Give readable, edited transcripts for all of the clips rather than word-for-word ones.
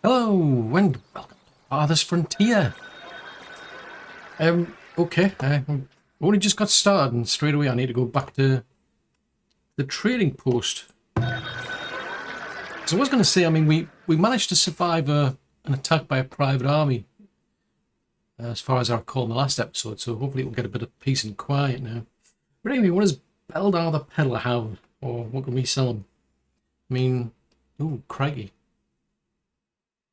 Hello and welcome to Farthest Frontier. Okay, I've only just got started and straight away I need to go back to the trading post. So I was going to say, I mean, we managed to survive an attack by a private army, as far as I recall in the last episode, so hopefully we'll get a bit of peace and quiet now. But anyway, what does Beldar the Peddler have? Or what can we sell him? I mean, ooh, crikey.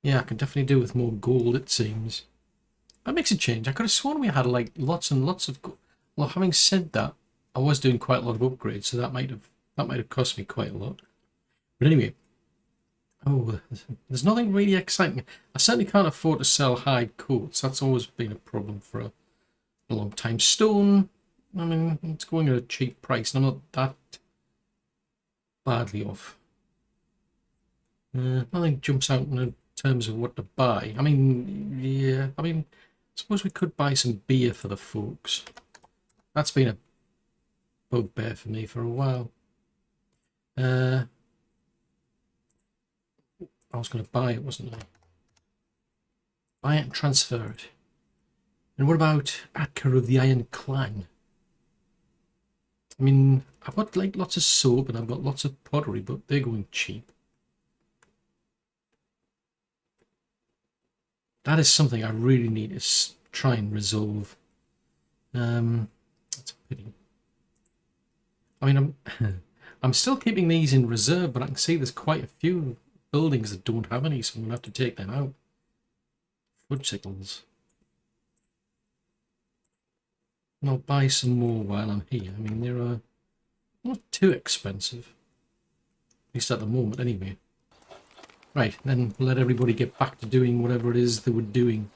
Yeah, I can definitely do with more gold, it seems. That makes a change. I could have sworn we had like lots and lots of gold. Well, having said that, I was doing quite a lot of upgrades, so that might have cost me quite a lot. But anyway, oh, there's nothing really exciting. I certainly can't afford to sell hide coats. That's always been a problem for a long time. Stone, I mean, it's going at a cheap price, and I'm not that badly off. Nothing jumps out in terms of what to buy. I mean, yeah, I suppose we could buy some beer for the folks. That's been a bugbear for me for a while. I was going to buy it, wasn't I? Buy it and transfer it. And what about Atka of the Iron Clang? I mean, I've got like lots of soap and I've got lots of pottery, but they're going cheap. That is something I really need to try and resolve. That's a pity. I mean, I'm still keeping these in reserve, but I can see there's quite a few buildings that don't have any, so I'm going to have to take them out. Fudgesicles. And I'll buy some more while I'm here. I mean, they're not too expensive. At least at the moment, anyway. Right, then let everybody get back to doing whatever it is they were doing.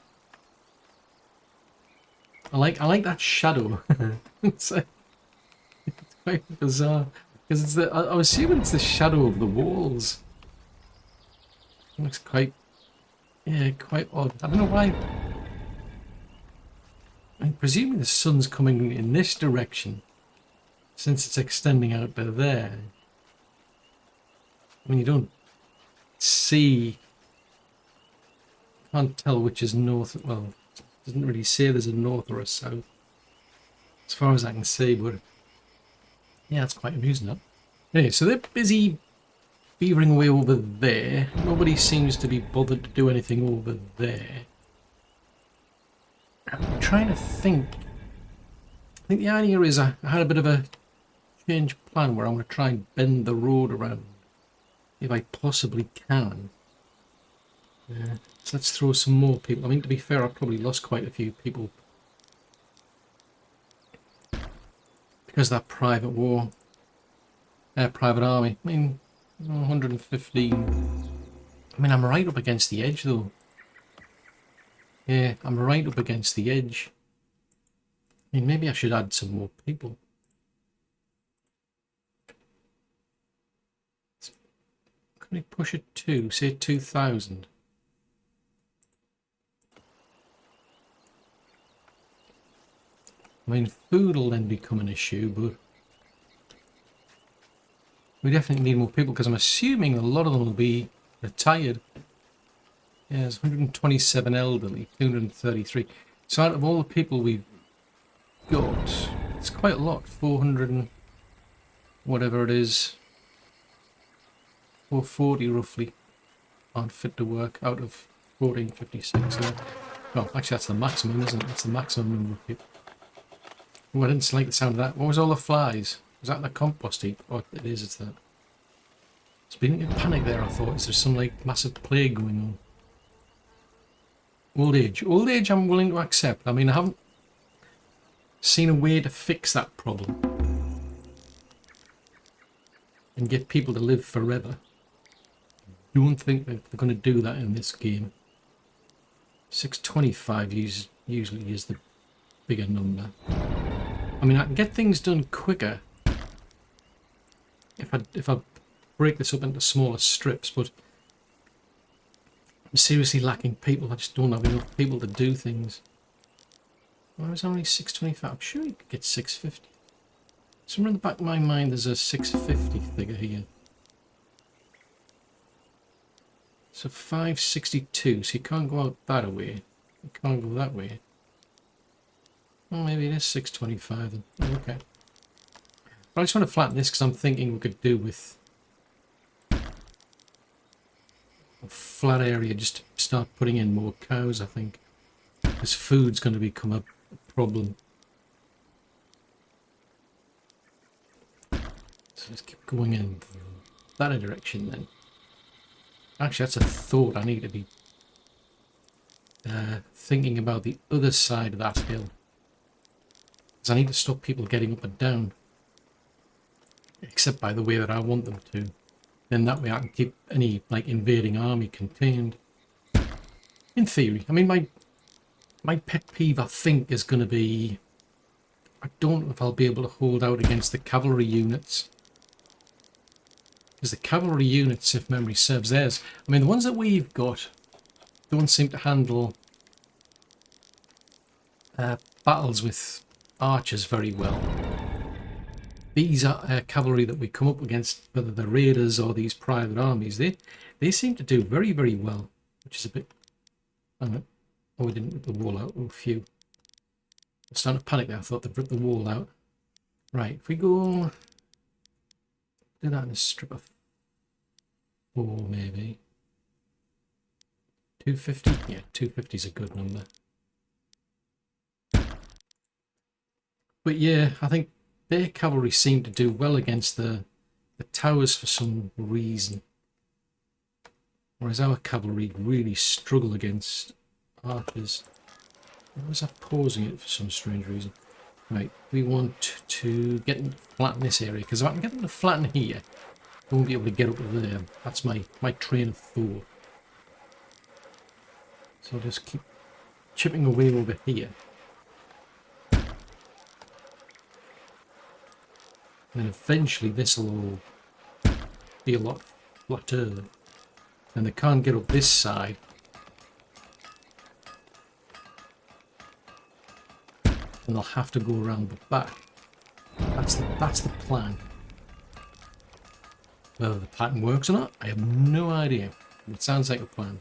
I like that shadow. it's quite bizarre because it's I'm assuming it's the shadow of the walls. It looks quite odd. I don't know why. I'm presuming the sun's coming in this direction since it's extending out to there. I mean, you don't see, can't tell which is north. Well, it doesn't really say there's a north or a south as far as I can see, but yeah, it's quite amusing that. Anyway, so they're busy beavering away over there. Nobody seems to be bothered to do anything over there. I'm trying to think. I think the idea is I had a bit of a change plan where I'm going to try and bend the road around if I possibly can. So let's throw some more people. I mean, to be fair, I've probably lost quite a few people because of that private war, private army. I mean, 115. I mean, I'm right up against the edge, though. Yeah, I'm right up against the edge. I mean, maybe I should add some more people. Can we push it to, say, 2,000? I mean, food will then become an issue, but we definitely need more people because I'm assuming a lot of them will be retired. Yeah, there's 127 elderly, 233. So out of all the people we've got, it's quite a lot. 400 and whatever it is, 440 roughly, aren't fit to work out of 1456. Well, actually that's the maximum, isn't it? That's the maximum number of people. Oh, I didn't like the sound of that. What was all the flies? Was that the compost heap? Oh, it is, it's that. It's been in panic there, I thought. Is there some like massive plague going on? Old age. Old age I'm willing to accept. I mean, I haven't seen a way to fix that problem and get people to live forever. I don't think they're going to do that in this game. 625 usually is the bigger number. I mean, I can get things done quicker if I break this up into smaller strips, but I'm seriously lacking people. I just don't have enough people to do things. Why was only 625? I'm sure you could get 650. Somewhere in the back of my mind there's a 650 figure here. So 562, so you can't go out that way. You can't go that way. Well, maybe it is 625 then. Oh, okay. But I just want to flatten this because I'm thinking we could do with a flat area, just to start putting in more cows, I think. Because food's going to become a problem. So let's keep going in that direction then. Actually, that's a thought. I need to be thinking about the other side of that hill. Because I need to stop people getting up and down. Except by the way that I want them to. Then that way I can keep any like invading army contained. In theory. I mean, my pet peeve, I think, is going to be... I don't know if I'll be able to hold out against the cavalry units. Because the cavalry units, if memory serves, theirs... I mean, the ones that we've got don't seem to handle battles with archers very well. These are cavalry that we come up against, whether they're raiders or these private armies, they seem to do very, very well, which is a bit... Hang on. Oh, we didn't rip the wall out. Oh, phew. I'm starting to panic there. I thought they'd rip the wall out. Right, if we go... Do that in a strip of 4, maybe. 250? Yeah, 250 is a good number. But yeah, I think their cavalry seem to do well against the towers for some reason. Whereas our cavalry really struggle against archers. Why was that pausing it for some strange reason? Right, we want to get them to flatten this area, because if I can get them to flatten here, I won't be able to get up to there. That's my train of thought. So I'll just keep chipping away over here. And eventually this will all be a lot flatter. And they can't get up this side. And they'll have to go around the back. That's the plan. Whether the pattern works or not, I have no idea. It sounds like a plan.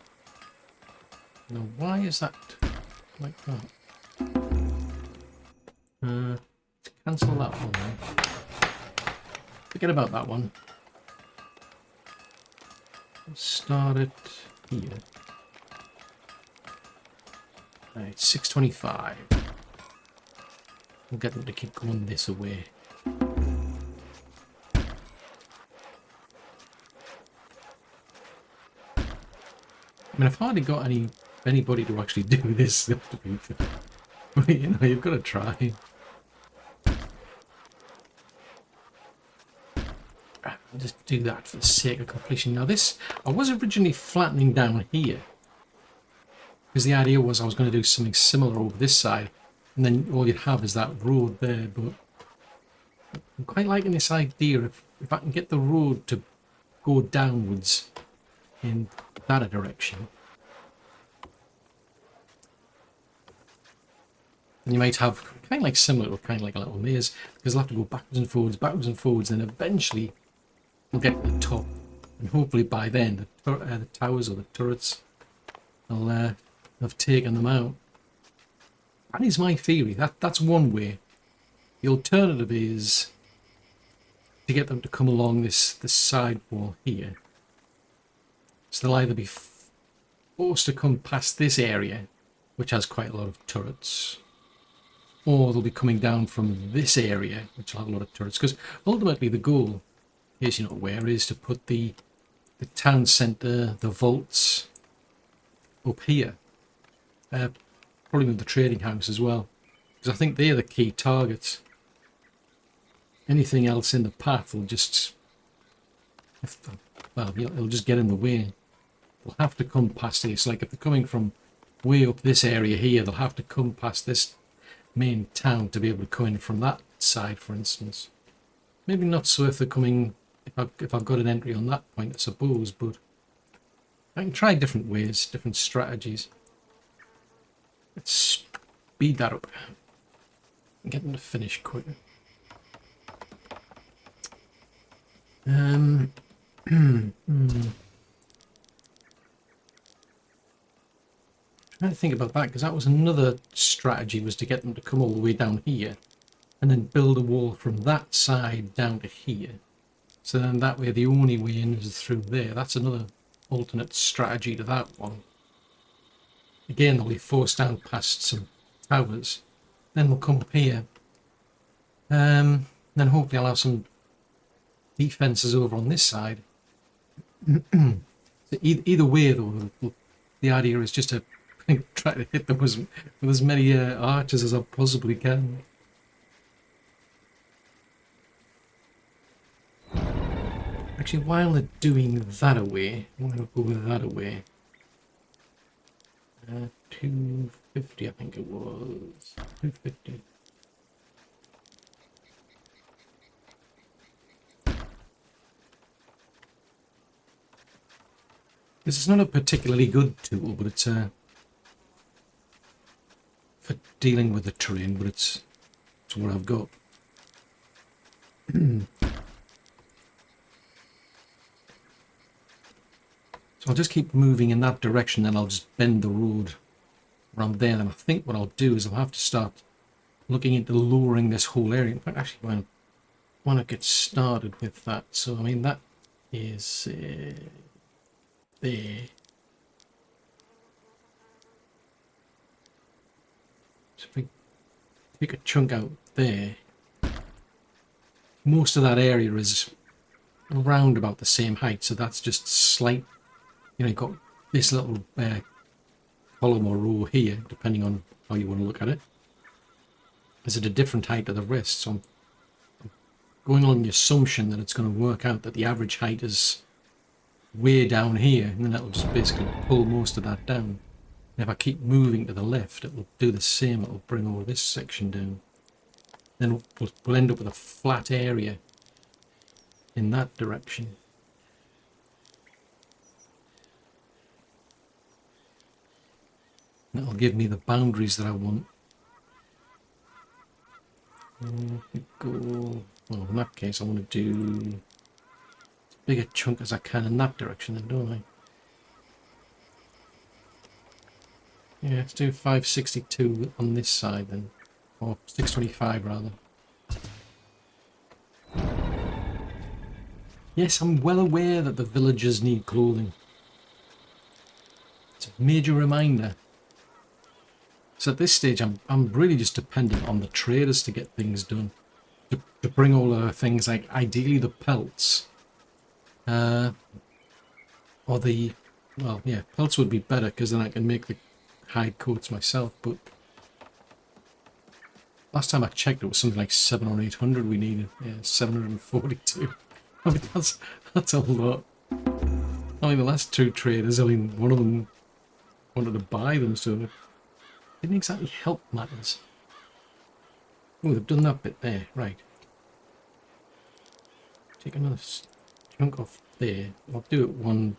Now, why is that like that? Let's cancel that one then. Forget about that one. Let's start it here. Right, 625. We'll get them to keep going this way. I mean, I've hardly got anybody to actually do this. But, you know, you've got to try. I'll just do that for the sake of completion. Now this, I was originally flattening down here. Because the idea was I was going to do something similar over this side. And then all you'd have is that road there. But I'm quite liking this idea. If I can get the road to go downwards in that direction. And you might have kind of like similar or kind of like a little maze. Because they'll have to go backwards and forwards. And then eventually we'll get to the top. And hopefully by then the towers or the turrets will have taken them out. That is my theory. That's one way. The alternative is to get them to come along this side wall here. So they'll either be forced to come past this area, which has quite a lot of turrets, or they'll be coming down from this area, which will have a lot of turrets. Because ultimately the goal, in case you're not aware, is to put the town centre, the vaults, up here. Probably with the trading house as well, because I think they're the key targets. Anything else in the path will just, well, it'll just get in the way. They'll have to come past here. It's like if they're coming from way up this area here, they'll have to come past this main town to be able to come in from that side, for instance. Maybe not so if they're coming, if I've got an entry on that point, I suppose, but I can try different ways, different strategies. Let's speed that up and get them to finish quicker. trying to think about that, because that was another strategy, was to get them to come all the way down here and then build a wall from that side down to here. So then that way the only way in is through there. That's another alternate strategy to that one. Again, they'll be forced down past some towers. Then we'll come up here. Then hopefully I'll have some defences over on this side. So either way though, the idea is just to try to hit them with as many archers as I possibly can. Actually, while they're doing that away, I'm going to go with that away. 250, I think it was. 250. This is not a particularly good tool, but it's for dealing with the terrain, but it's what I've got. So I'll just keep moving in that direction, and I'll just bend the road around there. And I think what I'll do is I'll have to start looking into lowering this whole area. In fact, actually, I want to get started with that. So, I mean, that is there. So if we take a chunk out there, most of that area is around about the same height. So that's just slight. You know, you've got this little column or row here, depending on how you want to look at it. Is at a different height to the rest, so I'm going on the assumption that it's going to work out that the average height is way down here, and then that'll just basically pull most of that down. And if I keep moving to the left, it will do the same. It will bring all this section down. Then we'll end up with a flat area in that direction. That'll give me the boundaries that I want. Go. Well, in that case, I want to do as big a chunk as I can in that direction, then, don't I? Yeah, let's do 562 on this side then, or 625 rather. Yes, I'm well aware that the villagers need clothing. It's a major reminder. So at this stage, I'm really just dependent on the traders to get things done, to bring all the things like ideally the pelts, or the, well, yeah, pelts would be better because then I can make the hide coats myself. But last time I checked, it was something like 700 or 800 we needed. Yeah, 742. I mean, that's a lot. I mean, the last two traders, I mean, one of them wanted to buy them, so. Didn't exactly help matters. Oh, they've done that bit there, right. Take another chunk off there. I'll do it one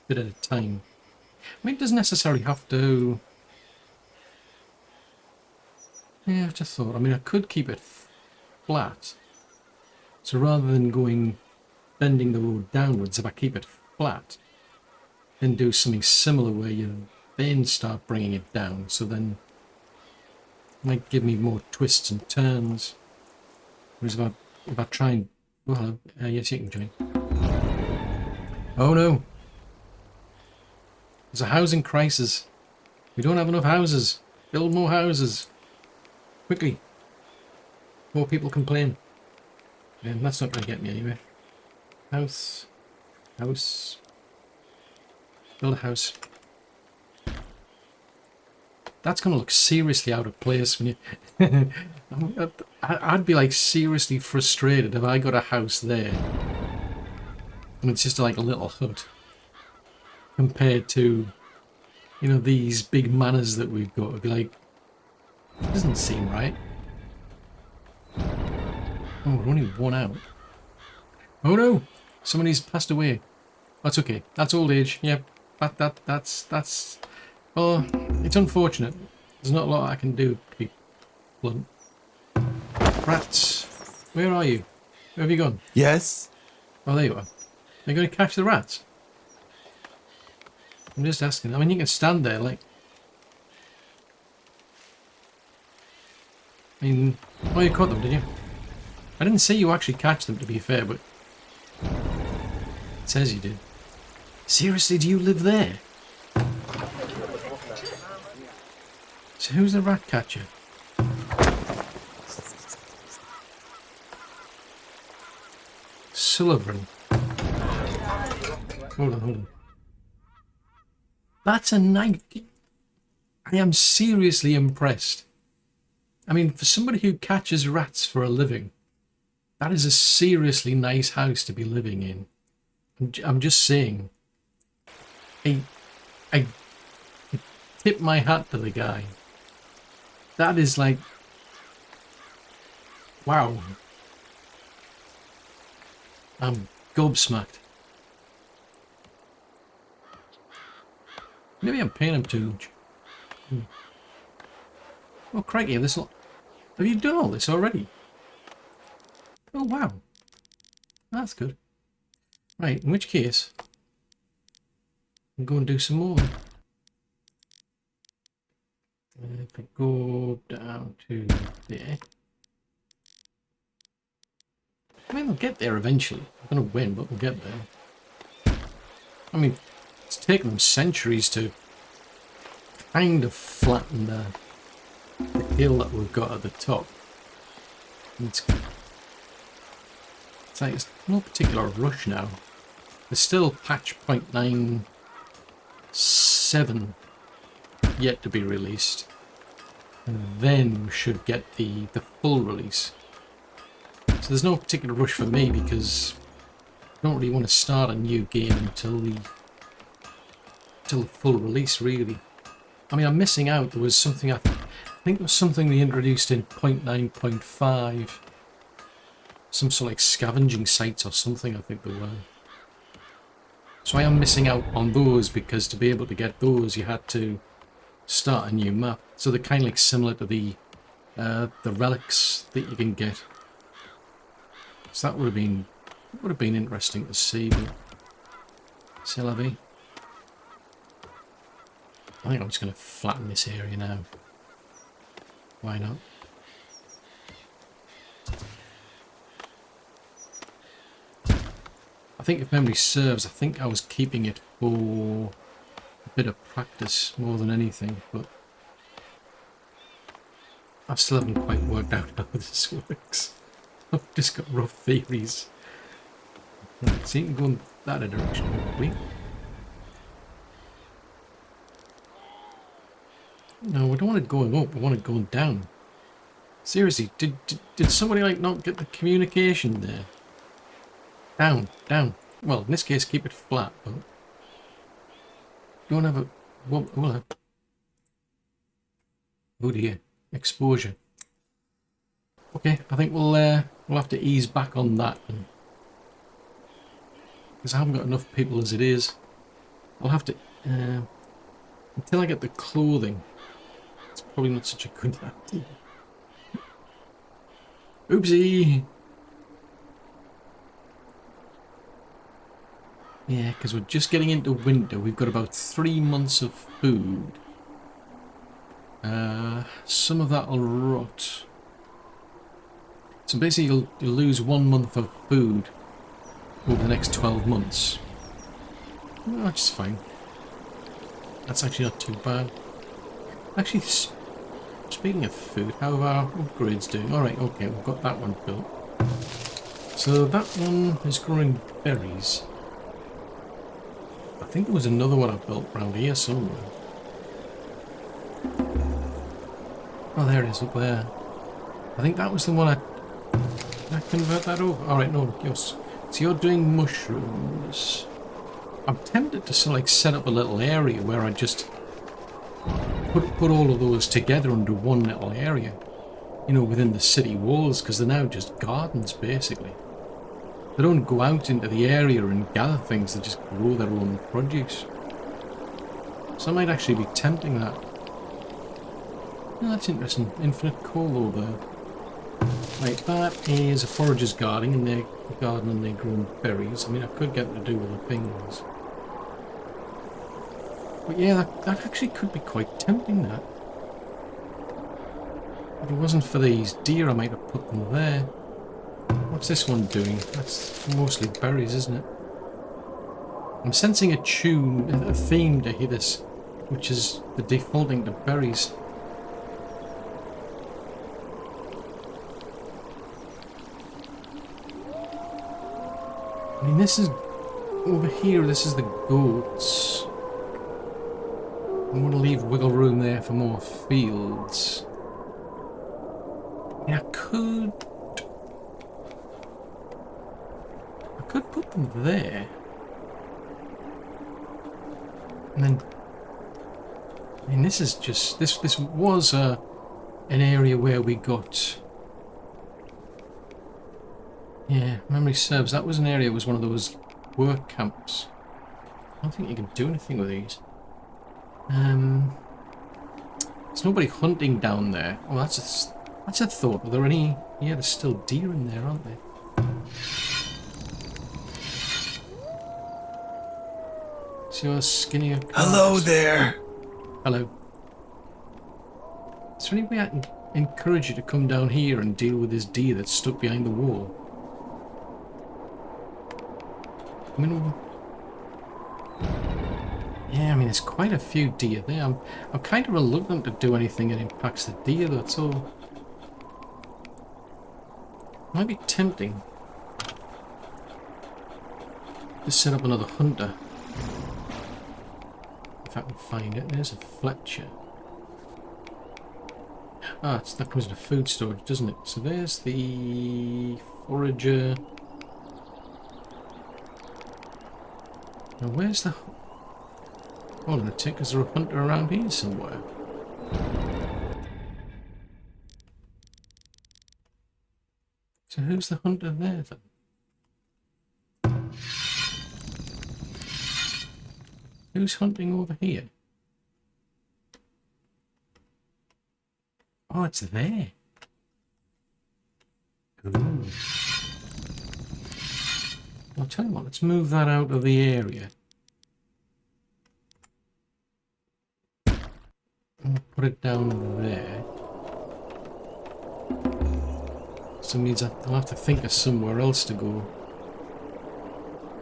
bit at a time. I mean, it doesn't necessarily have to. Yeah, I just thought. I mean, I could keep it flat. So rather than bending the road downwards, if I keep it flat, then do something similar where you then start bringing it down, so then it might give me more twists and turns. Whereas if I try and, well, yes, you can join. Oh no, there's a housing crisis. We don't have enough houses. Build more houses quickly. More people complain. And that's not going to get me anywhere. House, build a house. That's going to look seriously out of place when you... I'd be like seriously frustrated if I got a house there and it's just like a little hut compared to, you know, these big manors that we've got. It'd be like, it doesn't seem right. Oh, we're only one out. Oh no! Somebody's passed away. That's okay. That's old age. Yep. That's... Oh, it's unfortunate. There's not a lot I can do, to be blunt. Rats. Where are you? Where have you gone? Yes? Oh, there you are. Are you going to catch the rats? I'm just asking. I mean, you can stand there, like... mean, oh, you caught them, did you? I didn't see you actually catch them, to be fair, but it says you did. Seriously, do you live there? So who's the rat catcher? Sullivan. Hold on. That's a nice... I am seriously impressed. I mean, for somebody who catches rats for a living, that is a seriously nice house to be living in. I'm just saying. I tip my hat to the guy. That is like... Wow. I'm gobsmacked. Maybe I'm paying him too much. Oh, crikey, this lot. Have you done all this already? Oh, wow. That's good. Right, in which case, I'll go and do some more. If I go down to there. I mean, we'll get there eventually. I'm going to win, but we'll get there. I mean, it's taken them centuries to kind of flatten the hill that we've got at the top. It's like it's no particular rush now. There's still patch 0.97 yet to be released. And then we should get the full release. So there's no particular rush for me because I don't really want to start a new game until the full release, really. I mean, I'm missing out. There was something I think there was something they introduced in 0.9.5. Some sort of like scavenging sites or something, I think there were. So I am missing out on those because to be able to get those, you had to start a new map. So they're kind of like similar to the relics that you can get. So that would have been interesting to see, but c'est la vie. I think I'm just going to flatten this area now. Why not? I think if memory serves, I think I was keeping it for a bit of practice more than anything, but I still haven't quite worked out how this works. I've just got rough theories. Right, so you can go in that direction, probably. No, we don't want it going up, we want it going down. Seriously, did somebody like not get the communication there? Down, down. Well, in this case, keep it flat, but don't have a... We'll have... Oh dear, exposure. Okay, I think we'll have to ease back on that, because I haven't got enough people as it is. I'll have to until I get the clothing. It's probably not such a good idea. Oopsie. Yeah, because we're just getting into winter. We've got about 3 months of food. Some of that will rot. So basically you'll lose 1 month of food over the next 12 months. Oh, that's fine. That's actually not too bad. Actually, speaking of food, how are our upgrades doing? Alright, okay, we've got that one built. So that one is growing berries. I think there was another one I built around here somewhere. Oh, there it is, up there. I think that was the one I convert that over. Alright, no, yes. So you're doing mushrooms. I'm tempted to sort of like set up a little area where I just put all of those together under one little area. You know, within the city walls, because they're now just gardens, basically. They don't go out into the area and gather things, they just grow their own produce. So I might actually be tempting that. Oh, that's interesting. Infinite coal over there. Right, that is a forager's garden and they're growing berries. I mean, I could get them to do other things. But yeah, that actually could be quite tempting, that. If it wasn't for these deer, I might have put them there. What's this one doing? That's mostly berries, isn't it? I'm sensing a tune, a theme to hear this, which is the defaulting to berries. I mean, this is over here. This is the goats. I'm going to leave wiggle room there for more fields. I mean, I could put them there. And then, I mean, this is just, this was an area where we got, yeah, memory serves, that was an area, it was one of those work camps. I don't think you can do anything with these. There's nobody hunting down there. Oh, that's a thought. Are there any, yeah, there's still deer in there, aren't there? See how skinnier. Hello there. Hello. Is there any way I can encourage you to come down here and deal with this deer that's stuck behind the wall? I mean, yeah, I mean, there's quite a few deer there. I'm kind of reluctant to do anything that impacts the deer, that's all. Might be tempting to set up another hunter. If I can find it. There's a Fletcher. Ah, that comes into food storage, doesn't it? So there's the forager. Now where's the... Hold on a tick, is there a hunter around here somewhere? So who's the hunter there then? Who's hunting over here? Oh, it's there. Ooh. I'll tell you what, let's move that out of the area. And put it down there. So it means I'll have to think of somewhere else to go.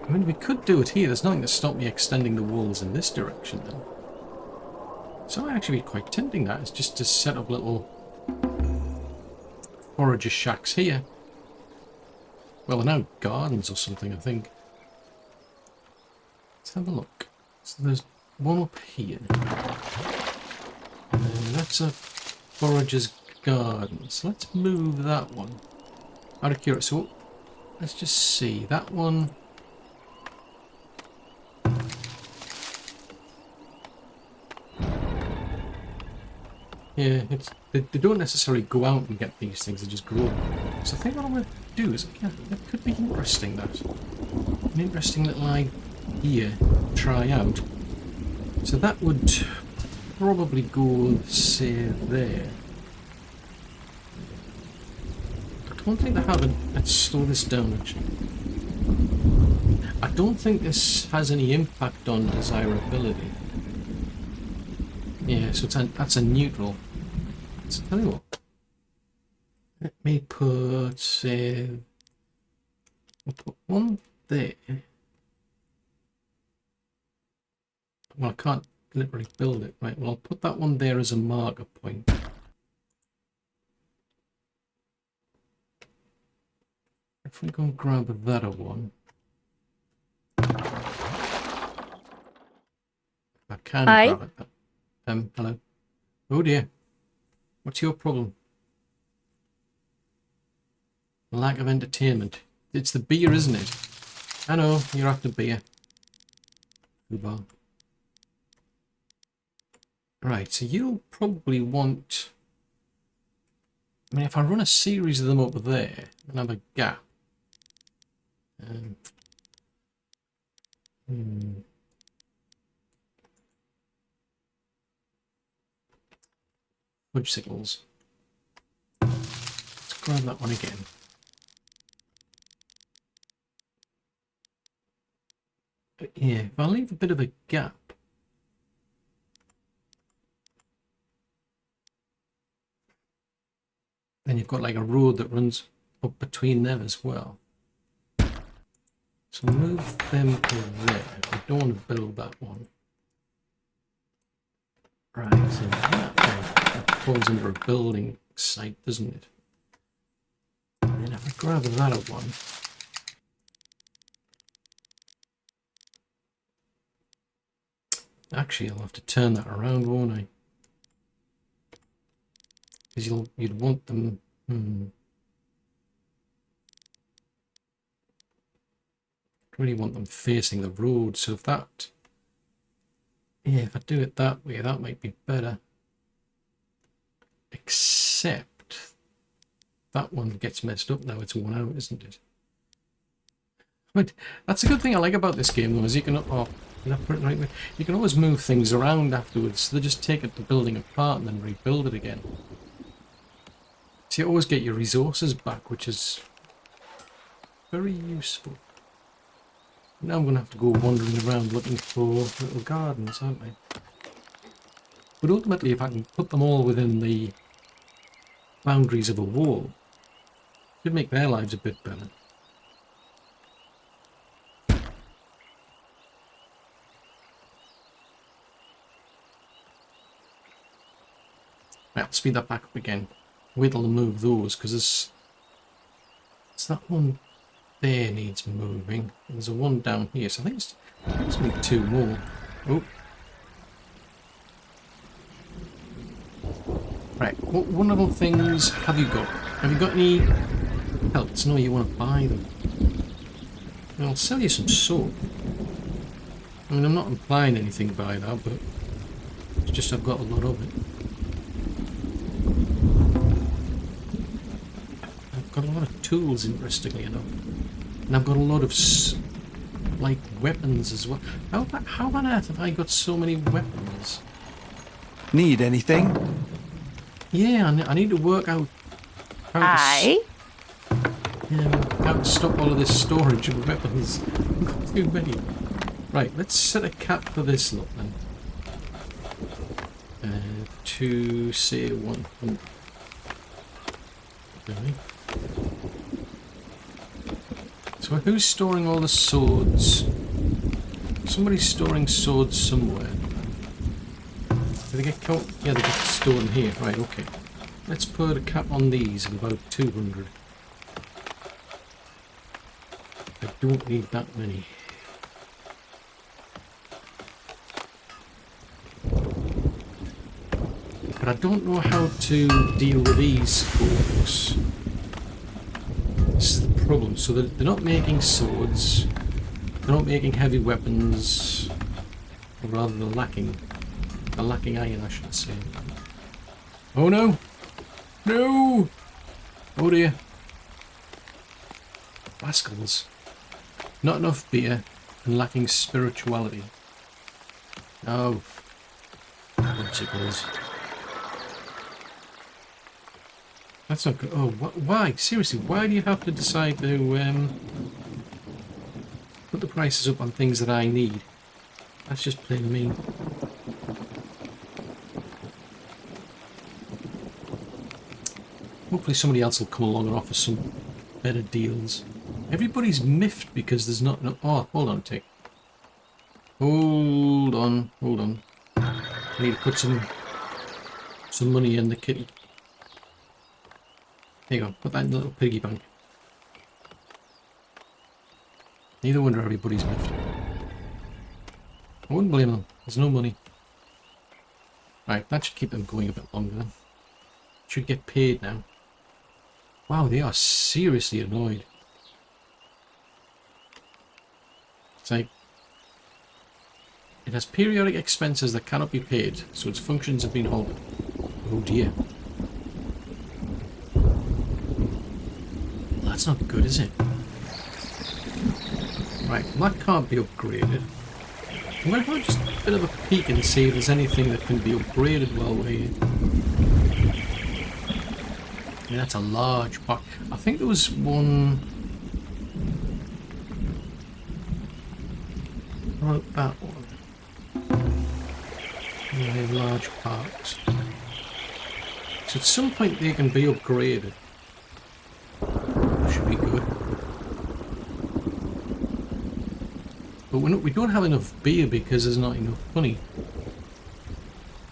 I mean, we could do it here. There's nothing to stop me extending the walls in this direction then. So it might actually be quite tempting, that is just to set up little forager shacks here. Well, they're now gardens or something, I think. Let's have a look. So there's one up here. And that's a forager's garden. So let's move that one. Out of curiosity, so let's just see. That one... Yeah, they don't necessarily go out and get these things, they just grow them. So I think what I'm going to do is, yeah, that could be interesting, that. An interesting little idea to try out. So that would probably go, say, there. I don't think they have a... Let's slow this down, actually. I don't think this has any impact on desirability. Yeah, so that's a neutral. So tell you what. Let me put, say, we'll put one there. Well, I can't literally build it, right? Well, I'll put that one there as a marker point. If we go and grab that one. I can grab it. Hello. Oh dear. What's your problem? Lack of entertainment. It's the beer, isn't it? I know, you're after beer. Foobar. Right, so you'll probably want... I mean, if I run a series of them up there and have a gap... Fudge signals. Let's grab that one again. But yeah, if I leave a bit of a gap. And you've got like a road that runs up between them as well. So move them to there. I don't want to build that one. Right, so that falls under a building site, doesn't it? And if I grab that one, actually I'll have to turn that around, won't I? Because you'd want them. Really want them facing the road. So if that, yeah, if I do it that way, that might be better. Except that one gets messed up now. It's worn out, isn't it? But that's a good thing I like about this game, though, is you can. Oh, did I put it right way? You can always move things around afterwards. So they just take it the building apart and then rebuild it again. So you always get your resources back, which is very useful. Now I'm going to have to go wandering around looking for little gardens, aren't I? But ultimately, if I can put them all within the boundaries of a wall, it could make their lives a bit better. Right, I'll speed that back up again. Wait till I move those, because it's that one there needs moving. There's a one down here, so I think it's only two more. Oh. Right, what wonderful things have you got? Have you got any pelts? No, you want to buy them. And I'll sell you some soap. I mean, I'm not implying anything by that, but it's just I've got a lot of it. I've got a lot of tools, interestingly enough. And I've got a lot of, like, weapons as well. How on earth have I got so many weapons? Need anything? Yeah, I need to work out how to stop all of this storage of weapons. I've got too many. Right, let's set a cap for this lot then. To say 100. Okay. So who's storing all the swords? Somebody's storing swords somewhere. Do they get caught? Yeah, they get stored in here. Right, okay. Let's put a cap on these of about 200. I don't need that many. But I don't know how to deal with these folks. This is the problem. So they're not making swords. They're not making heavy weapons. Or rather, they're lacking iron, I should say. Oh no! No! Oh dear. Rascals. Not enough beer and lacking spirituality. Oh. Bicycles. That's not good. Oh, why? Seriously, why do you have to decide to put the prices up on things that I need? That's just plain mean. Hopefully somebody else will come along and offer some better deals. Everybody's miffed because there's not no. Oh, hold on a tick. Hold on. I need to put some money in the kitty. There you go, put that in the little piggy bank. Neither wonder everybody's miffed. I wouldn't blame them, there's no money. Right, that should keep them going a bit longer then. Should get paid now. Wow, they are seriously annoyed. It's like, it has periodic expenses that cannot be paid, so its functions have been halted. Oh dear. That's not good, is it? Right, well, that can't be upgraded. I'm going to have just a bit of a peek and see if there's anything that can be upgraded while we're here. Yeah, that's a large pack. I think there was one... What about that one? Yeah, large parks. So at some point they can be upgraded. But we don't have enough beer because there's not enough honey.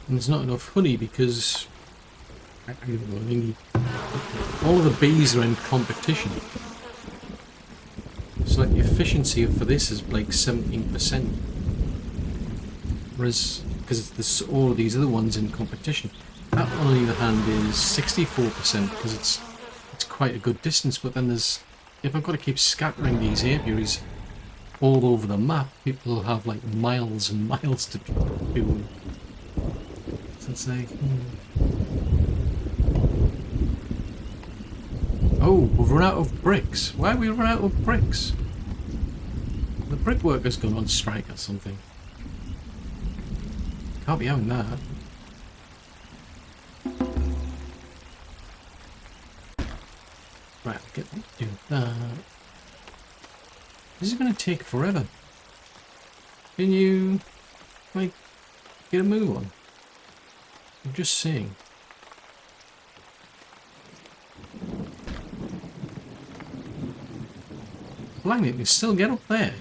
And there's not enough honey because I don't know, I mean, all of the bees are in competition. So like the efficiency for this is like 17%. Whereas, because there's all of these other ones in competition. That one on the other hand is 64% because it's quite a good distance, but then there's, if I've got to keep scattering these apiaries all over the map, people will have like miles and miles to do. So it's like, oh, we've run out of bricks. Why have we run out of bricks? The brickworker's gone on strike or something. Can't be having that. Right, I'll get to do that. This is going to take forever. Can you, like, get a move on? I'm just saying. Blimey, we can still get up there.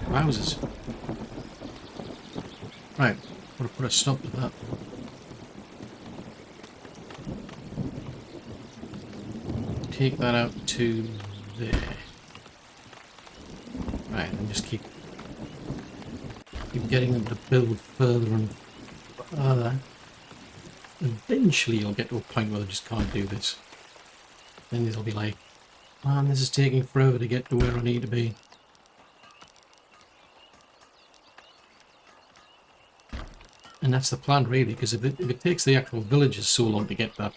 Wowzers. Right, got to put a stop to that. Take that out to there. Right, and just keep getting them to build further and further. Eventually you'll get to a point where they just can't do this. Then they'll be like, man, this is taking forever to get to where I need to be. And that's the plan really, because if it takes the actual villagers so long to get that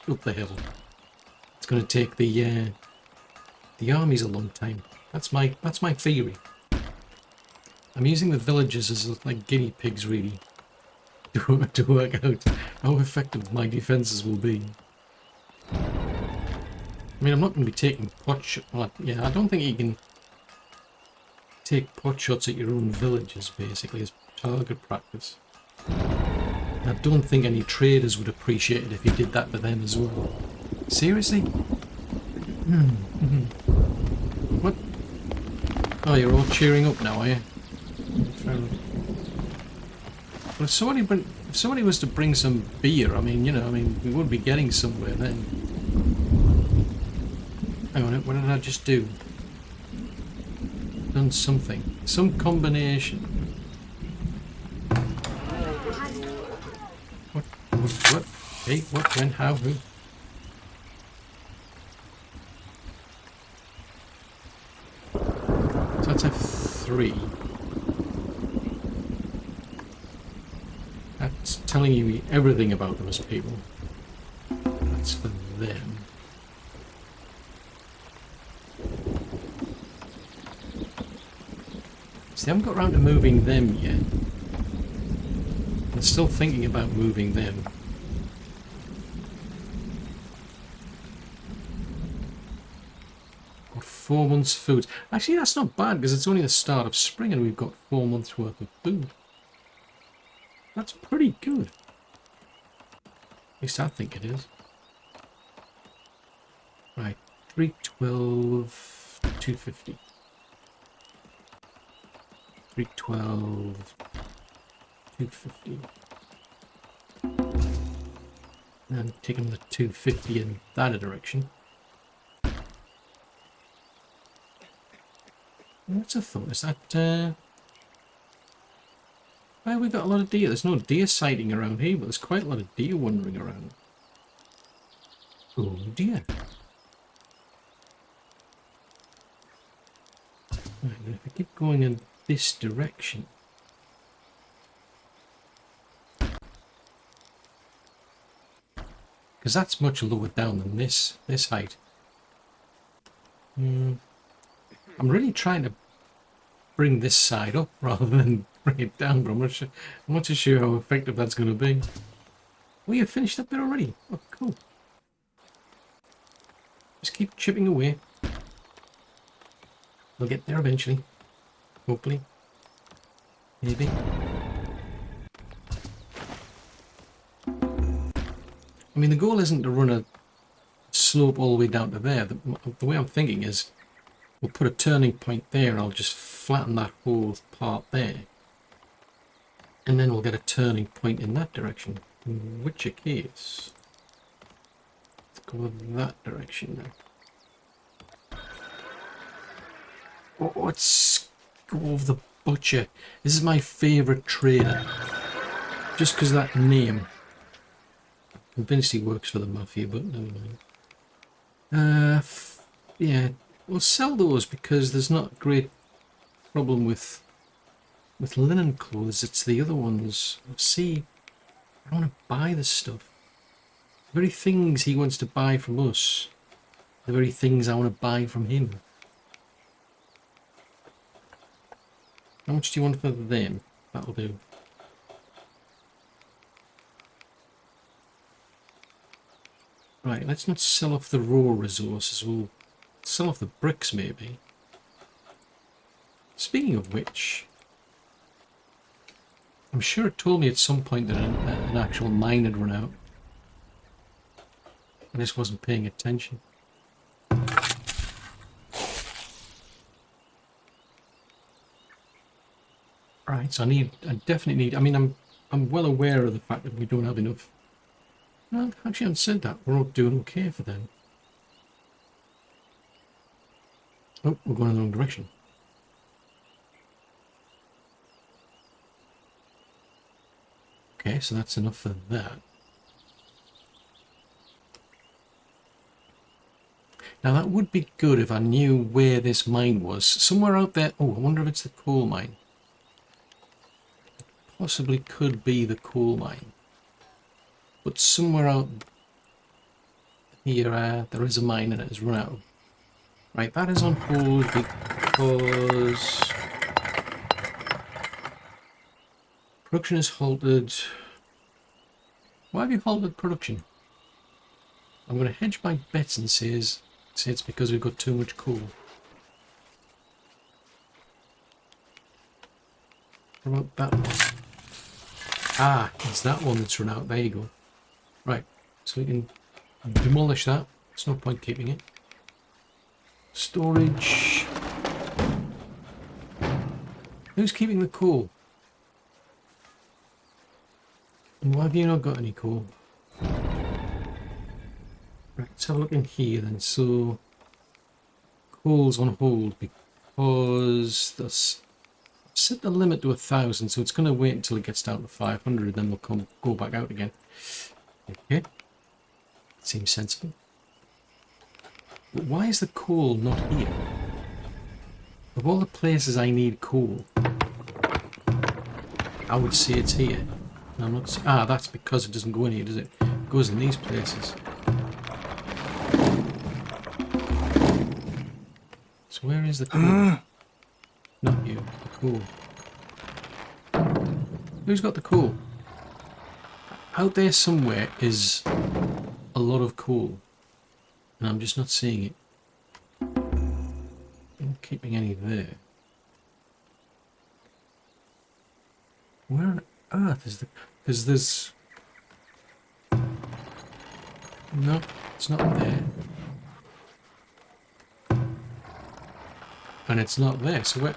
up the hill, it's going to take the armies a long time. That's my theory. I'm using the villagers as like guinea pigs really to work out how effective my defenses will be. I mean, I'm not going to be taking pot shots. Well, yeah, I don't think you can take pot shots at your own villages basically as target practice. I don't think any traders would appreciate it if you did that to them as well. Seriously? What? Oh, you're all cheering up now, are you? Fair enough. But if somebody was to bring some beer, I mean, you know, I mean, we would be getting somewhere then. Hang on, what did I just do? Done something. Some combination. What? Hey, what, when, how, who? So that's F3. That's telling you everything about those people. That's for them. See, I haven't got around to moving them yet. I'm still thinking about moving them. Got 4 months' food. Actually, that's not bad because it's only the start of spring and we've got 4 months' worth of food. That's pretty good. At least I think it is. Right, 312, 250. 312, 250. And taking the 250 in that direction. What's a thought? Is that well, we've got a lot of deer. There's no deer sighting around here, but there's quite a lot of deer wandering around. Oh dear. Right, if I keep going in this direction. Because that's much lower down than this height. I'm really trying to bring this side up rather than bring it down, but I'm not too sure how effective that's going to be. Oh, you've finished that bit already? Oh, cool. Just keep chipping away. We'll get there eventually. Hopefully. Maybe. I mean, the goal isn't to run a slope all the way down to there. The way I'm thinking is we'll put a turning point there and I'll just flatten that whole part there. And then we'll get a turning point in that direction. In which case, let's go that direction now. Oh, let's go over the butcher. This is my favourite trader. Just because that name. I'm convinced he works for the Mafia, but never mind. Yeah, we'll sell those because there's not a great problem with linen clothes. It's the other ones. See, I want to buy this stuff. The very things he wants to buy from us, the very things I want to buy from him. How much do you want for them? That'll do. Right, let's not sell off the raw resources. We'll sell off the bricks, maybe. Speaking of which, I'm sure it told me at some point that an actual mine had run out. I just wasn't paying attention. Right, so I definitely need, I mean, I'm well aware of the fact that we don't have enough. No, actually I haven't said that. We're all doing okay for them. Oh, we're going in the wrong direction. Okay, so that's enough for that. Now that would be good if I knew where this mine was. Somewhere out there. Oh, I wonder if it's the coal mine. Possibly could be the coal mine. But somewhere out here, there is a mine and it has run out. Right, that is on hold because production is halted. Why have you halted production? I'm going to hedge my bets and say it's because we've got too much coal. What about that one? Ah, it's that one that's run out. There you go. Right, so we can demolish that. There's no point keeping it. Storage. Who's keeping the coal? And why have you not got any coal? Right, let's have a look in here then. So, coal's on hold because this. I've set the limit to 1,000, so it's going to wait until it gets down to 500, then we'll go back out again. Okay, seems sensible. But why is the coal not here? Of all the places I need coal, I would say it's here. I'm not. Ah, that's because it doesn't go in here, does it? It goes in these places. So where is the coal? Not you. The coal. Who's got the coal? Out there somewhere is a lot of coal, and I'm just not seeing it. I'm not keeping any there. Where on earth is the... Because there's... No, it's not there. And it's not there, so where...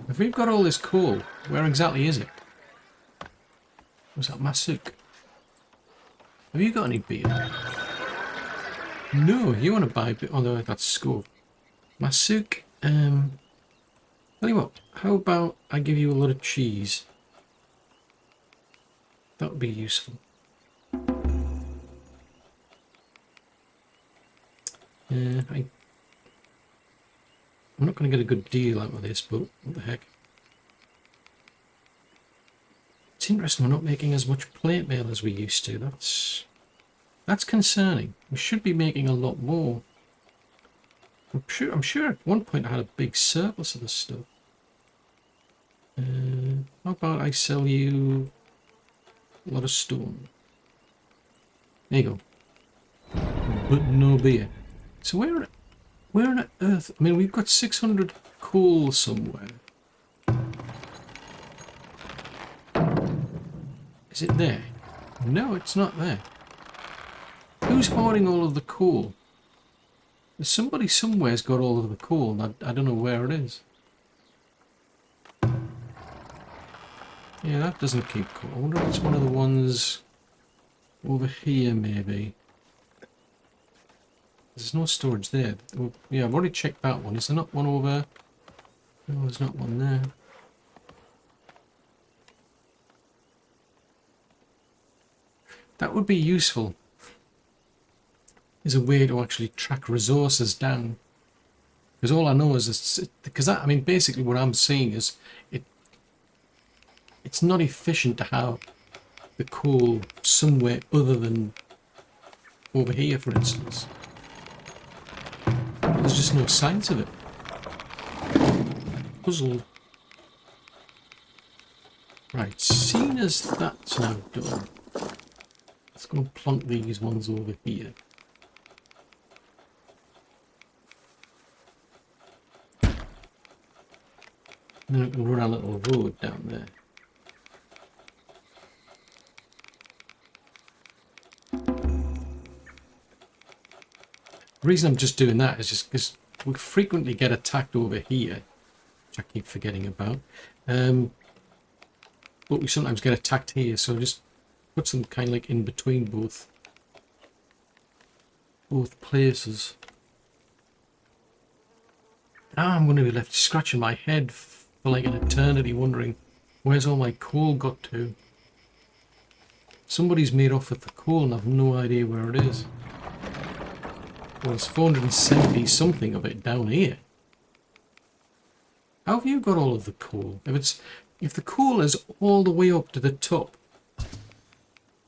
If we've got all this coal, where exactly is it? Was that Masuk? Have you got any beer? No, you want to buy beer? Oh no, that's Score. Masuk, tell you what, how about I give you a lot of cheese? That would be useful. I'm not going to get a good deal out of this, but what the heck. It's interesting we're not making as much plate mail as we used to. That's concerning. We should be making a lot more. I'm sure at one point I had a big surplus of this stuff. How about I sell you a lot of stone? There you go. But no beer. So where on earth? I mean, we've got 600 coal somewhere. Is it there? No, it's not there. Who's hoarding all of the coal? Somebody somewhere's got all of the coal, and I don't know where it is. Yeah, that doesn't keep coal. I wonder if it's one of the ones over here, maybe. There's no storage there. Oh, yeah, I've already checked that one. Is there not one over? No, there's not one there. That would be useful. Is a way to actually track resources down. Because all I know is because that, I mean, basically what I'm seeing is it's not efficient to have the coal somewhere other than over here, for instance. There's just no signs of it. Puzzled. Right, seeing as that's now done, let's go and plonk these ones over here. And then we can run a little road down there. The reason I'm just doing that is just because we frequently get attacked over here, which I keep forgetting about. But we sometimes get attacked here, so just put some kind of like in between both places. Now I'm going to be left scratching my head for like an eternity, wondering where's all my coal got to. Somebody's made off with the coal and I've no idea where it is. Well, there's 470 something of it down here. How have you got all of the coal? If the coal is all the way up to the top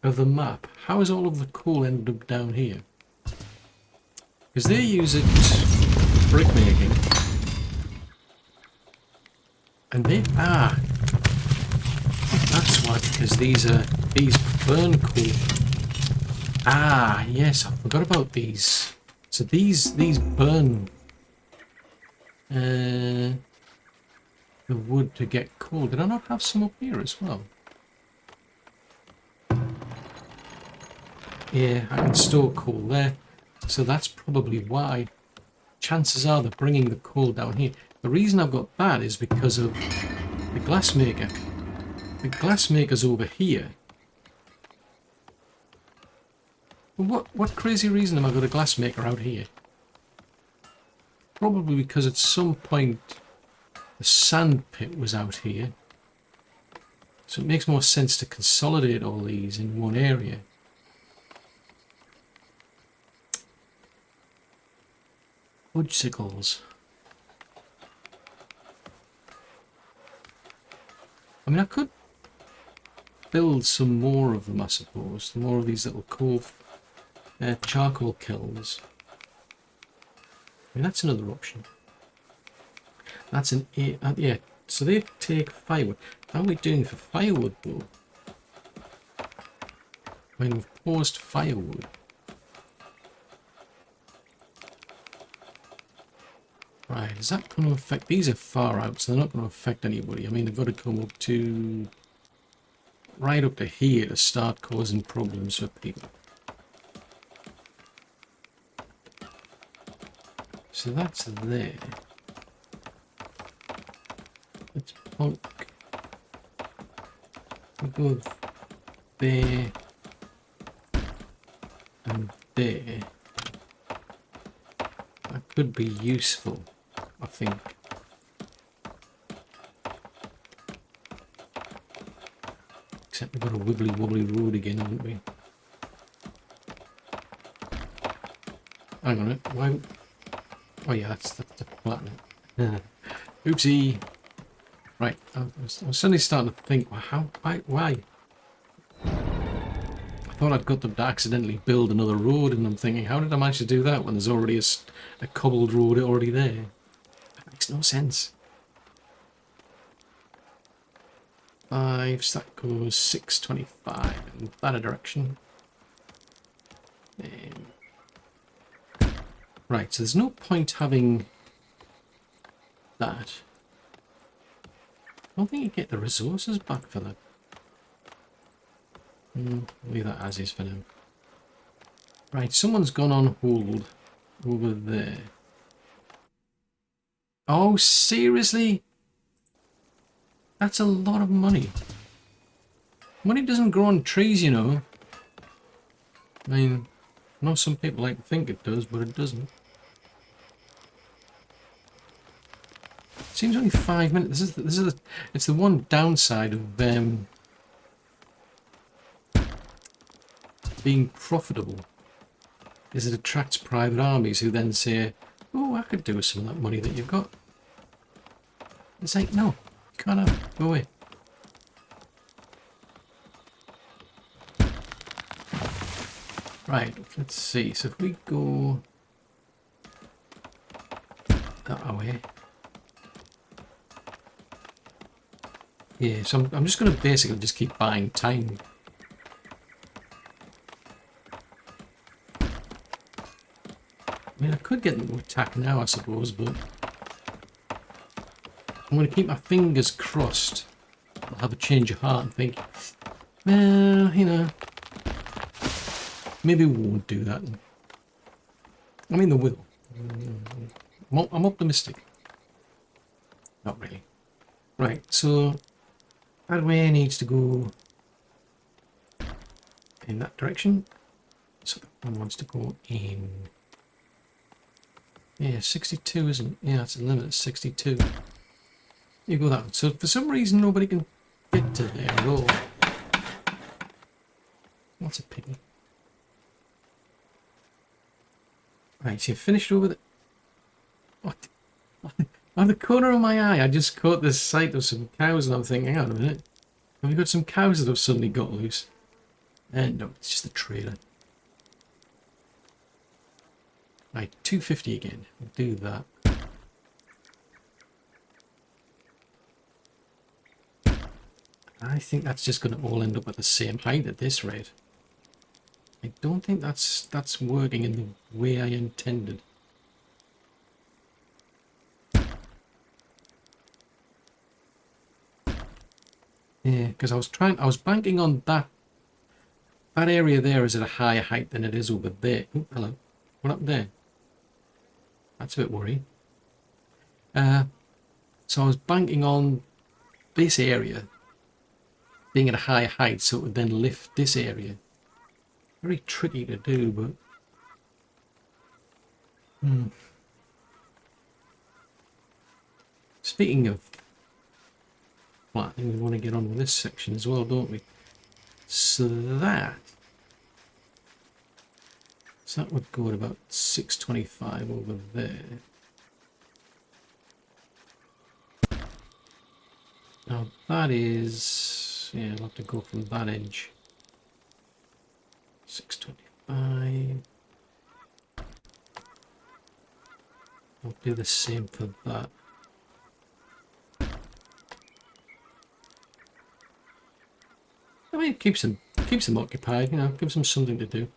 of the map, how has all of the coal ended up down here? Because they use it for brick making. And that's why, because these burn coal. Ah, yes, I forgot about these. So these burn the wood to get coal. Did I not have some up here as well? Yeah, I can store coal there. So that's probably why. Chances are they're bringing the coal down here. The reason I've got that is because of the glassmaker. The glassmaker's over here. What crazy reason have I got a glassmaker out here? Probably because at some point the sand pit was out here. So it makes more sense to consolidate all these in one area. Fudgesicles. I mean, I could build some more of them, I suppose. Some more of these little coal charcoal kilns. I mean, that's another option. That's an yeah. So they take firewood. How are we doing for firewood, though? I mean, we've paused firewood. Right, is that going to affect... These are far out, so they're not going to affect anybody. I mean, they've got to come up to... right up to here to start causing problems for people. So that's there. Let's plonk. We go there and there. That could be useful, I think. Except we've got a wibbly wobbly road again, haven't we? Hang on, why? Oh yeah, that's the flattening. Oopsie. Right, I'm suddenly starting to think, why? I thought I'd got them to accidentally build another road, and I'm thinking, how did I manage to do that when there's already a cobbled road already there? That makes no sense. 5, so that goes 625 in that direction. Right, so there's no point having that. I don't think you get the resources back for that. Leave that as is for now. Right, someone's gone on hold. over there. Oh, seriously? That's a lot of money. Money doesn't grow on trees, you know. I mean, I know some people like to think it does, but it doesn't. Seems only 5 minutes. It's the one downside of being profitable, is it attracts private armies who then say, "Oh, I could do with some of that money that you've got." It's like, no, you can't have it. Go away. Right, let's see. So if we go that way. Yeah, so I'm just going to basically just keep buying time. I mean, I could get them to attack now, I suppose, but I'm going to keep my fingers crossed. I'll have a change of heart and think, well, you know, maybe we won't do that. I mean, they will. I'm optimistic. Not really. Right, so that way needs to go in that direction. So that one wants to go in. Yeah, 62 isn't. Yeah, it's a limit at 62. You go that one. So for some reason nobody can get to there at all. That's a pity. Right, so you finished over the. What? On the corner of my eye, I just caught the sight of some cows, and I'm thinking, hang on a minute. Have you got some cows that have suddenly got loose? No, it's just a trailer. Right, 250 again. We'll do that. I think that's just going to all end up at the same height at this rate. I don't think that's working in the way I intended. Yeah, because I was banking on that area there is at a higher height than it is over there. Oh, hello. What up there? That's a bit worrying. So I was banking on this area being at a higher height, so it would then lift this area. Very tricky to do, but Speaking of flattening, we want to get on with this section as well, don't we? So that would go at about 625 over there. Now that is, yeah, I'll have to go from that edge. 625. I'll do the same for that. I mean, it keeps them occupied, you know, gives them something to do.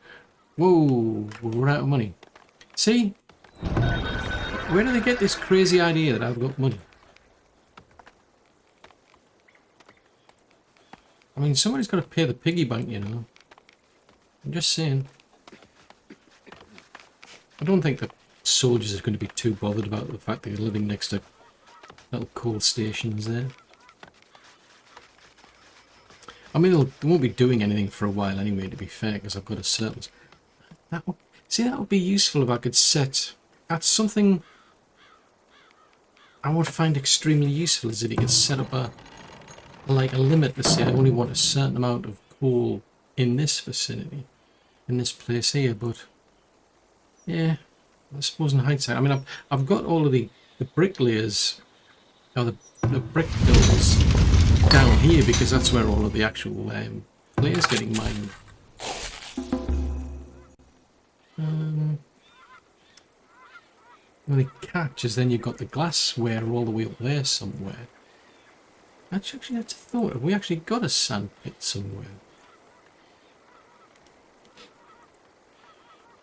Whoa, we're out of money. See? Where do they get this crazy idea that I've got money? I mean, somebody's got to pay the piggy bank, you know. I'm just saying. I don't think that soldiers are going to be too bothered about the fact that you're living next to little coal stations there. I mean, they won't be doing anything for a while anyway, to be fair, because I've got a surplus. That would be useful if I could set... That's something I would find extremely useful, is if you could set up a limit to say I only want a certain amount of coal in this vicinity, in this place here, but yeah, I suppose in hindsight, I mean, I've got all of the bricklayers, or the brick builders down here, because that's where all of the actual players getting mined. Well, the catch is then you've got the glassware all the way up there somewhere. That's a thought. Have we actually got a sand pit somewhere?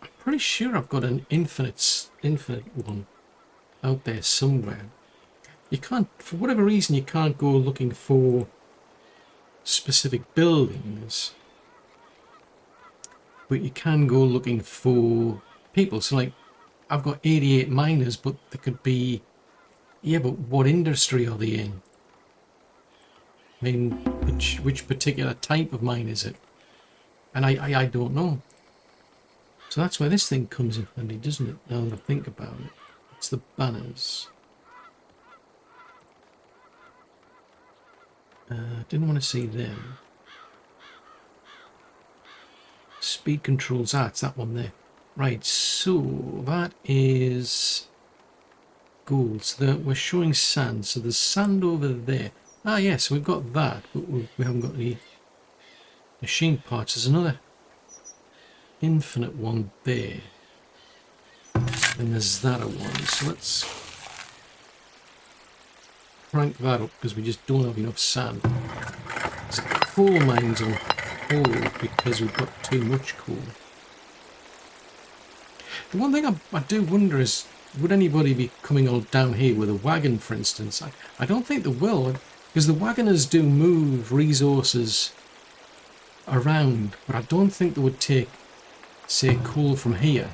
I'm pretty sure I've got an infinite one out there somewhere. You can't, for whatever reason, you can't go looking for specific buildings, but you can go looking for people. So, like, I've got 88 miners, but there could be... Yeah, but what industry are they in? I mean, which particular type of mine is it? And I don't know. So that's where this thing comes in handy, doesn't it? Now that I think about it. It's the banners. Didn't want to see them. Speed controls. Ah, it's that one there. Right, so that is gold. So we're showing sand. So there's sand over there. Ah, yes, yeah, so we've got that, but we haven't got any machine parts. There's another infinite one there. And there's that one. So let's crank that up because we just don't have enough sand. There's coal mines on hold because we've got too much coal. The one thing I do wonder is, would anybody be coming all down here with a wagon, for instance? I don't think they will, because the wagoners do move resources around, but I don't think they would take, say, coal from here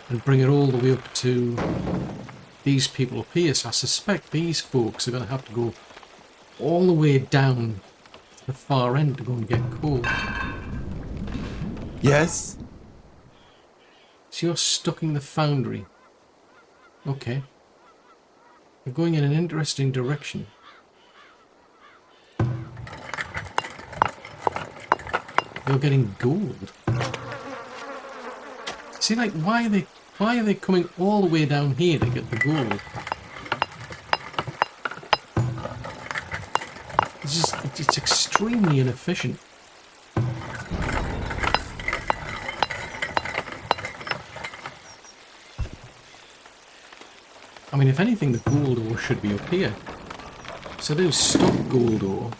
and bring it all the way up to these people up here. So I suspect these folks are going to have to go all the way down to the far end to go and get coal. Yes? So you're stuck in the foundry. Okay. You're going in an interesting direction. You're getting gold. See, like, why are they coming all the way down here to get the gold? It's extremely inefficient. I mean, if anything, the gold ore should be up here. So there's stock gold ore.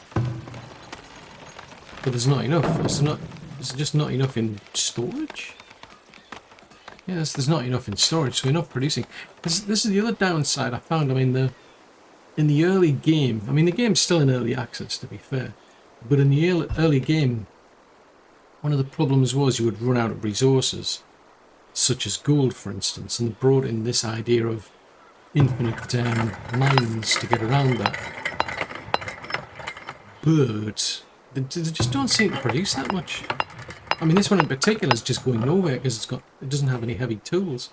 But there's not enough. There's just not enough in storage? Yes, there's not enough in storage, so we're not producing. This is the other downside I found. I mean, in the early game, I mean, the game's still in early access, to be fair. But in the early game, one of the problems was you would run out of resources, such as gold, for instance, and they brought in this idea of infinite mines to get around that. But they just don't seem to produce that much. I mean, this one in particular is just going nowhere because it doesn't have any heavy tools.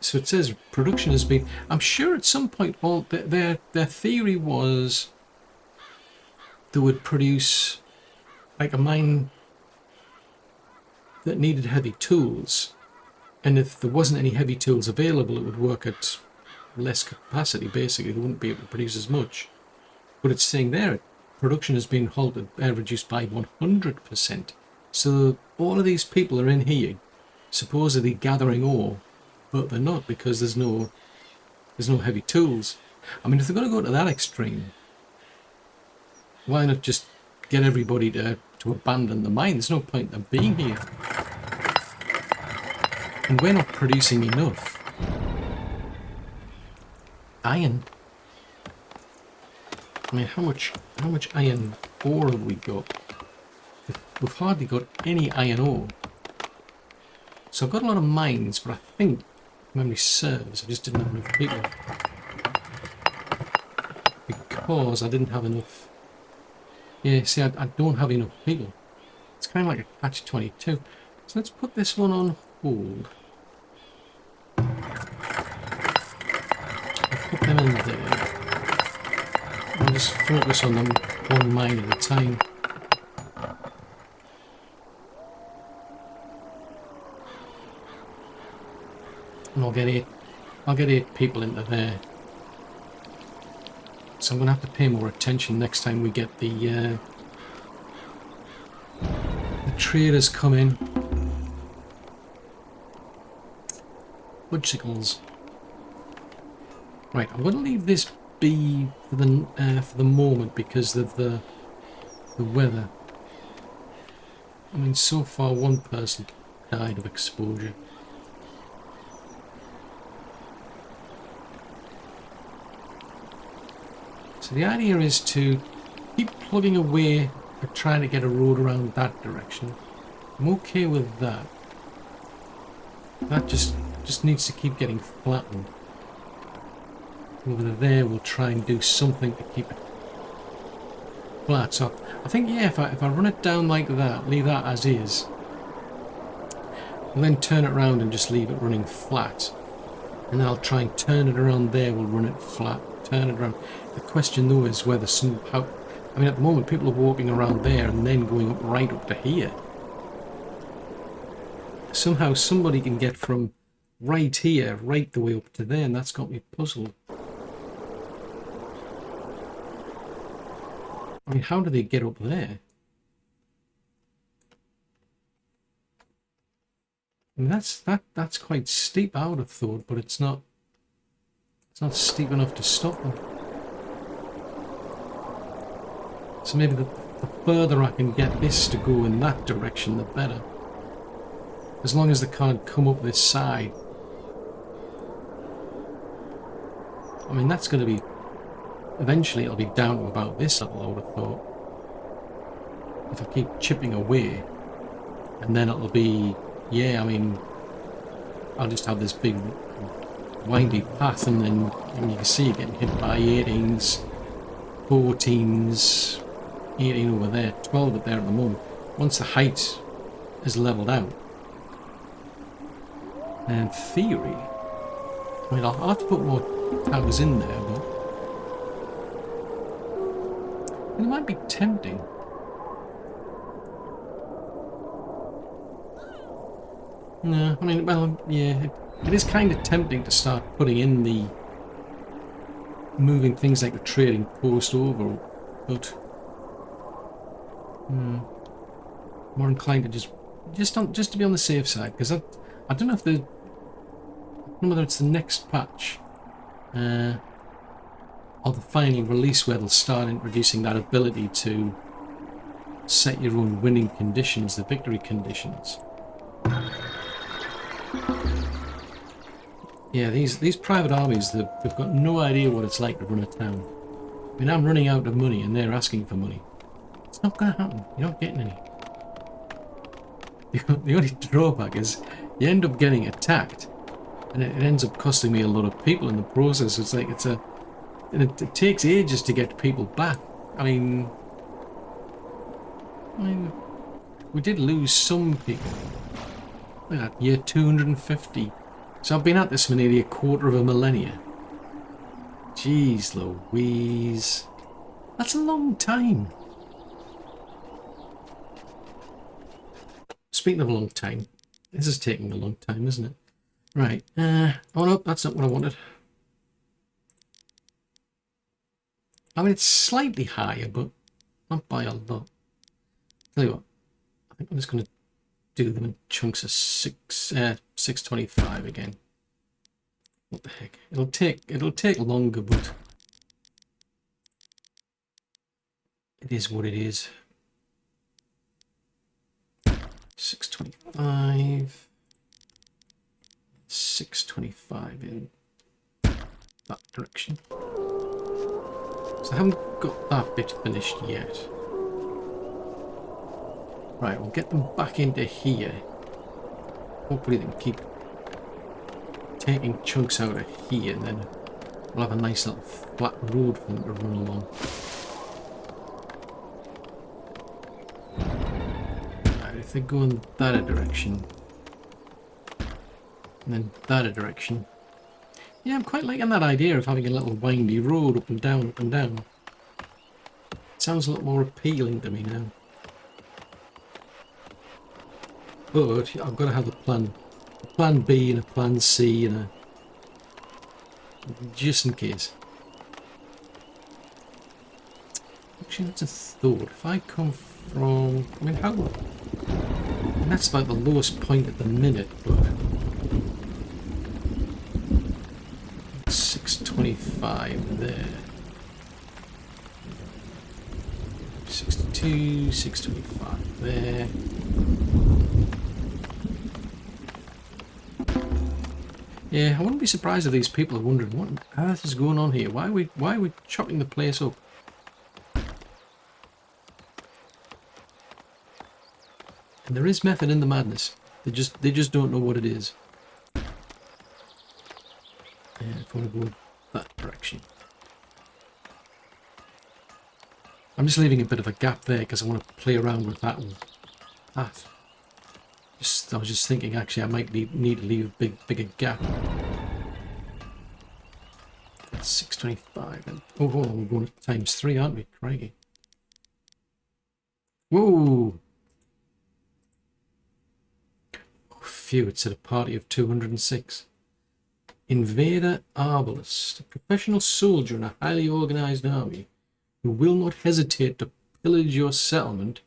So it says production has been. I'm sure at some point, well, their theory was they would produce like a mine that needed heavy tools, and if there wasn't any heavy tools available, it would work at less capacity. Basically, they wouldn't be able to produce as much. But it's saying there, production has been halted, reduced by 100%. So all of these people are in here, supposedly gathering ore, but they're not because there's no heavy tools. I mean, if they're going to go to that extreme, why not just get everybody to abandon the mine? There's no point in them being here. And we're not producing enough iron. I mean, how much iron ore have we got? We've hardly got any iron ore. So I've got a lot of mines, but I think, if memory serves, I just didn't have enough people. Because I didn't have enough. Yeah, see, I don't have enough people. It's kind of like a catch-22. So let's put this one on hold. I'll put them in there. I'll just focus on them one mine at a time. And I'll get eight people into there. So I'm going to have to pay more attention next time we get the traders come in. Fudgesicles. Right, I'm going to leave this be for the moment because of the weather. I mean, so far one person died of exposure. So the idea is to keep plugging away at trying to get a road around that direction. I'm okay with that. That just needs to keep getting flattened. Over there, we'll try and do something to keep it flat. So I think, yeah, if I run it down like that, leave that as is, and then turn it around and just leave it running flat, and then I'll try and turn it around there, we'll run it flat, turn it around. The question though is whether somehow, I mean at the moment people are walking around there and then going up right up to here. Somehow somebody can get from right here right the way up to there, and that's got me puzzled. I mean, how do they get up there? I mean, that's quite steep, I would have thought, but it's not steep enough to stop them. So maybe the further I can get this to go in that direction, the better. As long as they can't come up this side. I mean, that's going to be... Eventually it'll be down to about this level, I would have thought. If I keep chipping away. And then it'll be... Yeah, I mean... I'll just have this big windy path, and then you can see it getting hit by 18s, 14s, 18 over there, 12 up there at the moment. Once the height is leveled out. And in theory... I mean, I'll have to put more towers in there, but... It might be tempting. No, I mean, well, yeah, it is kind of tempting to start putting in the moving things like the trading post over, but more inclined to just to be on the safe side, because I don't know if I don't know whether it's the next patch. Or the final release where they'll start introducing that ability to set your own winning conditions, the victory conditions. Yeah, these private armies, they've got no idea what it's like to run a town. I mean, I'm running out of money and they're asking for money. It's not going to happen. You're not getting any. The only drawback is you end up getting attacked, and it ends up costing me a lot of people in the process. It's like and it takes ages to get people back. I mean, we did lose some people. Look at that, year 250. So I've been at this for nearly a quarter of a millennia. Jeez Louise. That's a long time. Speaking of a long time, this is taking a long time, isn't it? Right. Oh no, that's not what I wanted. I mean, it's slightly higher, but not by a lot. Tell you what, I think I'm just going to do them in chunks of 625 again. What the heck? It'll take longer, but it is what it is. 625, 625 in that direction. So I haven't got that bit finished yet. Right, we'll get them back into here. Hopefully they can keep taking chunks out of here, and then we'll have a nice little flat road for them to run along. Right, if they go in that direction, and then that direction. Yeah, I'm quite liking that idea of having a little windy road up and down, up and down. It sounds a lot more appealing to me now. But I've got to have a plan B and a plan C and just in case. Actually, that's a thought. If I come from, I mean, and that's about the lowest point at the minute, but 625 there. 62, 625 there. Yeah, I wouldn't be surprised if these people are wondering what on earth is going on here. Why are we chopping the place up? And there is method in the madness. They just don't know what it is. And if I want to go that direction. I'm just leaving a bit of a gap there because I want to play around with that one. I was just thinking actually I might need to leave a bigger gap. That's 625. And, oh, we're going to ×3, aren't we? Crikey. Whoa! Oh, phew, it's at a party of 206. Invader Arbalist, a professional soldier in a highly organized army who will not hesitate to pillage your settlement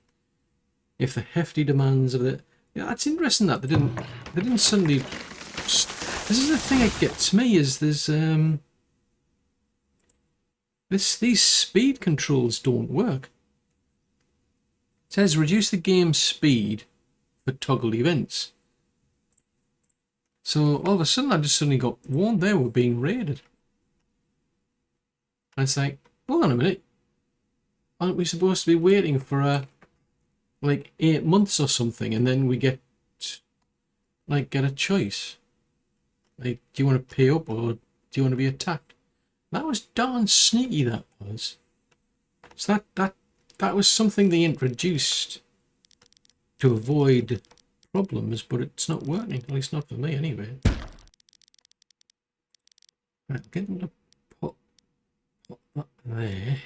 if the hefty demands of the... Yeah, that's interesting that they didn't suddenly... This is the thing that gets me, is there's these speed controls don't work. It says reduce the game speed for toggled events. So all of a sudden I just suddenly got warned there we're being raided. And it's like, hold on a minute. Aren't we supposed to be waiting for like 8 months or something, and then we get a choice? Like, do you want to pay up or do you want to be attacked? That was darn sneaky, that was. So that was something they introduced to avoid problems, but it's not working, at least not for me anyway. Right, get them to put that there.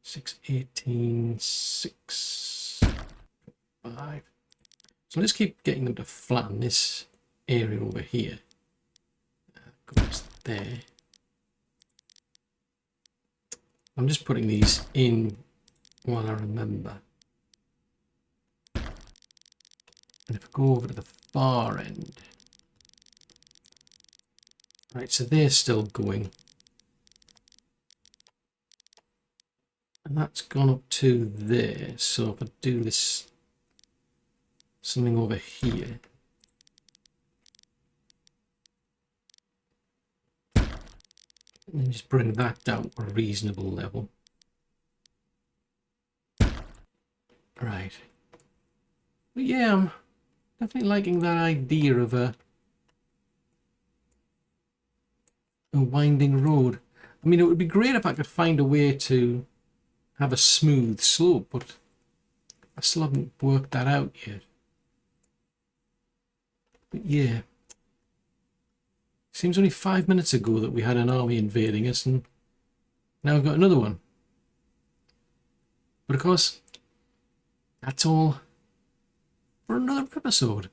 618, 6, 5. So let's keep getting them to flatten this area over here. Goes there. I'm just putting these in while I remember. And if I go over to the far end. Right, so they're still going. And that's gone up to there. So if I do this, something over here. And then just bring that down to a reasonable level. Right. But yeah, I'm definitely liking that idea of a winding road. I mean, it would be great if I could find a way to have a smooth slope, but I still haven't worked that out yet. But yeah, seems only 5 minutes ago that we had an army invading us, and now we've got another one. But of course, that's all for another episode.